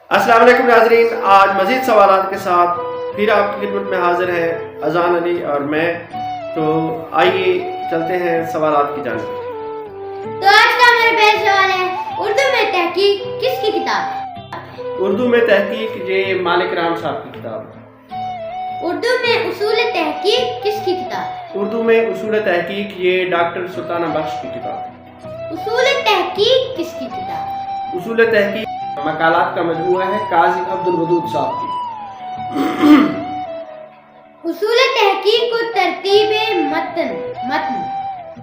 अस्सलाम वालेकुम नाज़रीन, आज मज़ीद सवालात के साथ फिर आपकी खिदमत में हाजिर हैं अज़ान अली और मैं। तो आइए चलते हैं सवालात की जानिब। तो आज का हमारा पहला सवाल है, उर्दू में तहकीक किसकी किताब है? उर्दू में तहकीक ये मालिक राम साहब की किताब है। उर्दू में उसूल तहकीक किसकी किताब है? उर्दू में उसूल तहकीक ये डॉक्टर सुल्ताना बख्श की किताब है। उसूल तहकीक किसकी किताब है? उसूल तहकीक मकालात का मजमूआ है काजी अब्दुल वदूद साहब की। उसूल तहकीक को तरतीब मतन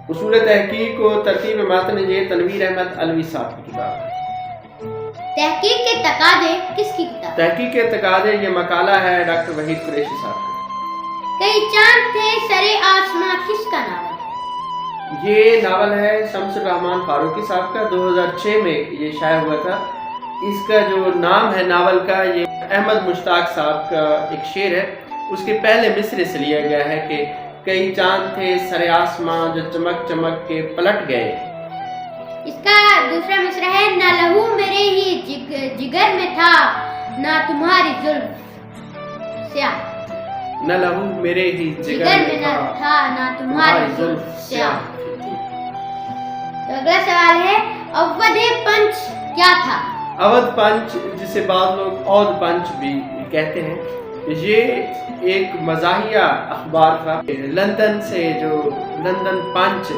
उसूल तहकीक को तरतीब मतन ये तनवीर अहमद अलवी साहब की किताब है। तहकीक के तकाजे किसकी किताब है? तहकीक के तकाजे ये मकाला है डॉक्टर वहीद कुरैशी साहब का। कई चांद थे सरे आसमां किसका नावल है? ये नावल है शम्सुर रहमान फारूकी साहब का, 2006 में ये शाया हुआ था। इसका जो नाम है नावल का ये अहमद मुश्ताक साहब का एक शेर है, उसके पहले मिसरे से लिया गया है कि कई चांद थे सरे आसमां जो चमक चमक के पलट गए। इसका दूसरा मिसरा है, ना लहू मेरे ही जिगर में था ना तुम्हारी जुल्फ स्याह। न लहू मेरे ही जिगर में था ना तुम्हारी जुल्फ स्याह। तो अगला सवाल है, अवध पंच क्या था? अवध पंच जिसे बाद लोग औध पंच भी कहते हैं, ये एक मज़ाहिया अखबार था। लंदन से जो लंदन पंच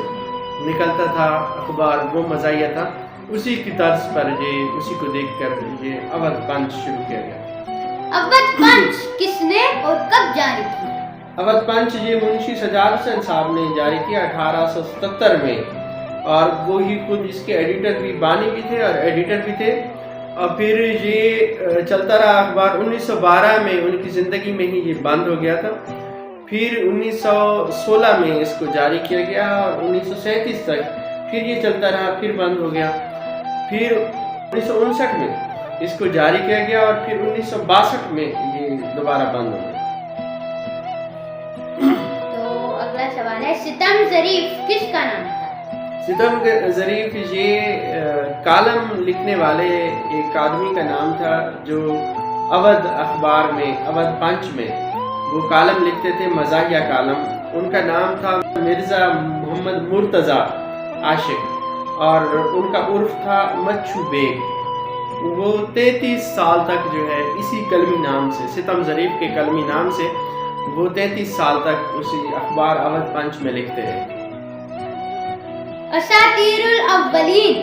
निकलता था अखबार, वो मज़ाहिया था। उसी की तर्ज पर ये उसी को देखकर ये अवध पंच शुरू किया गया। अवध पंच किसने और कब जारी किया? अवध पंच ये मुंशी सजाद हुसैन साहब ने जारी किया 1877 में, और वो ही खुद इसके एडिटर भी, बानी भी थे और एडिटर भी थे। और फिर ये चलता रहा अखबार। 1912 में उनकी ज़िंदगी में ही ये बंद हो गया था। फिर 1916 में इसको जारी किया गया और 1937 तक फिर ये चलता रहा, फिर बंद हो गया। फिर 1959 में इसको जारी किया गया और फिर 1962 में ये दोबारा बंद हो गया। तो अगला सवाल है, सितम ज़रीफ किसका नाम था? सितम ज़रीफ ये कालम लिखने वाले एक आदमी का नाम था जो अवध अखबार में, अवध पंच में वो कालम लिखते थे, मज़ाहिया कालम। उनका नाम था मिर्ज़ा मोहम्मद मुर्तज़ा आशिक और उनका उर्फ था मच्छू बेग। वो 33 साल तक जो है इसी कलमी नाम से, सितम ज़रीफ के कलमी नाम से वो 33 साल तक उसी अखबार अवध पंच में लिखते रहे। असातीरुल अव्वलीन।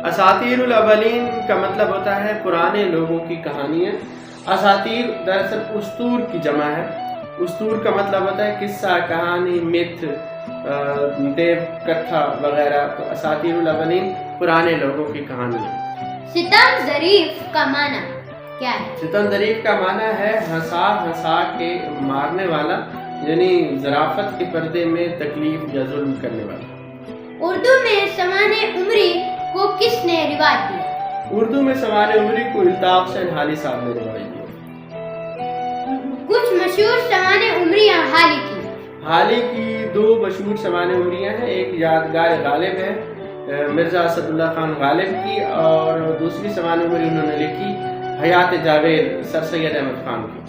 असातीरुल अव्वलीन का मतलब होता है पुराने लोगों की कहानियाँ। असातीर दरअसल उस्तूर की जमा है। उस्तूर का मतलब होता है किस्सा, कहानी, मिथ, देव कथा वगैरह। तो असातीरुल अव्वलीन पुराने लोगों की कहानियाँ। सितम ज़रीफ का माना क्या है? सितम ज़रीफ का माना है हंसा हंसा के मारने वाला, यानी ज़राफ़त के पर्दे में तकलीफ या जुल्म करने वाला। उर्दू में समाने उमरी को किसने रिवाज दिया? उर्दू में समाने उमरी को इल्ताफ़ हुसैन हाली साहब ने रिवाज दिया। कुछ मशहूर समाने उमरियां हाल ही की। हाल ही की 2 मशहूर समाने उमरियाँ हैं। एक यादगार गालिब है मिर्ज़ा असदुल्लाह खान गालिब की, और दूसरी समाने उमरी उन्होंने लिखी हयात जावेद सर सैयद अहमद खान की।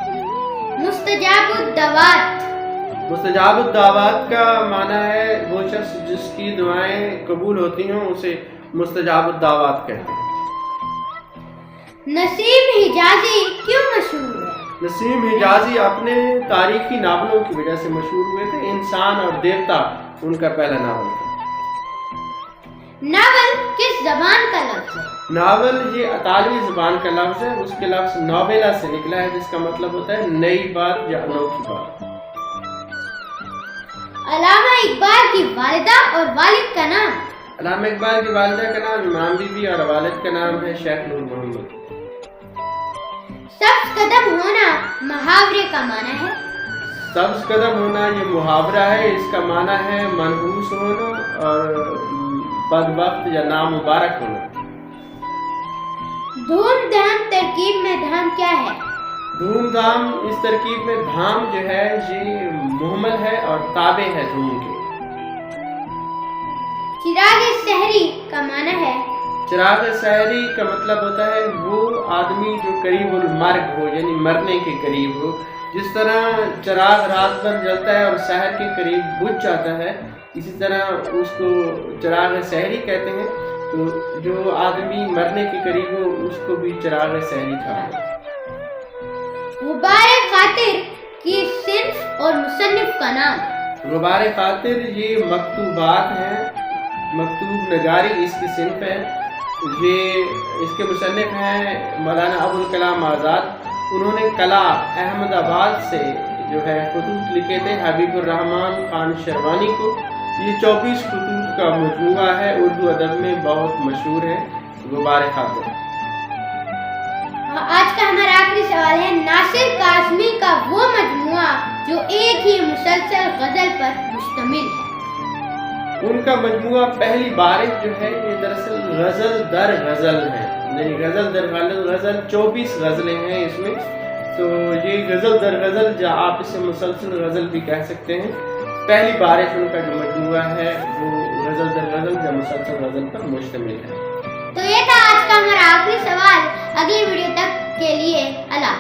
मुस्तजाबुद्दवात। मुस्तजाबुद्दावात का माना है वो शख्स जिसकी दुआएं कबूल होती हों उसे मुस्तजाबुद्दावात कहते हैं। नसीम हिजाजी क्यों मशहूर है? नसीम हिजाजी अपने तारीखी नावलों की वजह से मशहूर हुए थे। इंसान और देवता उनका पहला नावल था। नावल किस जबान का लफ्ज़ है? नावल ये अतालवी ज़बान का लफ्ज़ है। उसके लफ्ज़ नोवेला से निकला है जिसका मतलब होता है नई बात या अनोखी बात। अल्लामा इकबाल की वालिदा और वालिद का नाम? अल्लामा इकबाल की वालिदा का नाम इमाम बीबी और वालिद का नाम है शेख नूर मोहम्मद। सब्ज़ कदम होना मुहावरे का माना है? सब्ज़ कदम होना ये मुहावरा है। इसका माना है मनहूस होना और बदबख्त या नामुबारक होना। धूमधाम तरकीब में धाम क्या है? धूमधाम इस तरकीब में धाम जो है ये मुहमल है और ताबे है धूम के। चिराग सहरी का माना है? चिराग सहरी का मतलब होता है वो आदमी जो करीबुल मर्ग हो, यानी मरने के करीब हो। जिस तरह चिराग रात भर जलता है और सहर के करीब बुझ जाता है, इसी तरह उसको चिराग सहरी कहते हैं। तो जो आदमी मरने के करीब हो उसको भी चिराग सहरी कहा जाता है। गुबार खातिर की सिन्फ और मुसन्निफ का नाम। गुबार खातिर ये मकतूबात हैं, मकतूब नगारी इसकी सिन्फ है। ये इसके मुसन्निफ हैं मौलाना अबुल कलाम आज़ाद। उन्होंने कला अहमदाबाद से जो है खतूत लिखे थे हबीबुर रहमान खान शरवानी को। ये 24 खतूत का मजमूआ है, उर्दू अदब में बहुत मशहूर है गुबार खातिर। आज का हमारा आखिरी सवाल है, नासिर काज़मी का वो मजमूआ जो एक ही मुसलसल गजल पर मुश्तमिल है। उनका मजमूआ पहली बारिश जो है ये दरअसल गजल दर गजल है, यानी गजल दर गजल 24 गजलें हैं इसमें। तो ये गजल दर गजल, या आप इसे मुसलसल गजल भी कह सकते हैं। पहली बारिश उनका जो मजमूआ है वो गजल दर गजल या मुसलसल गजल पर मुश्तमिल है। तो ये था आज का हमारा आखिरी सवाल। अगली वीडियो तक के लिए अल्लाह।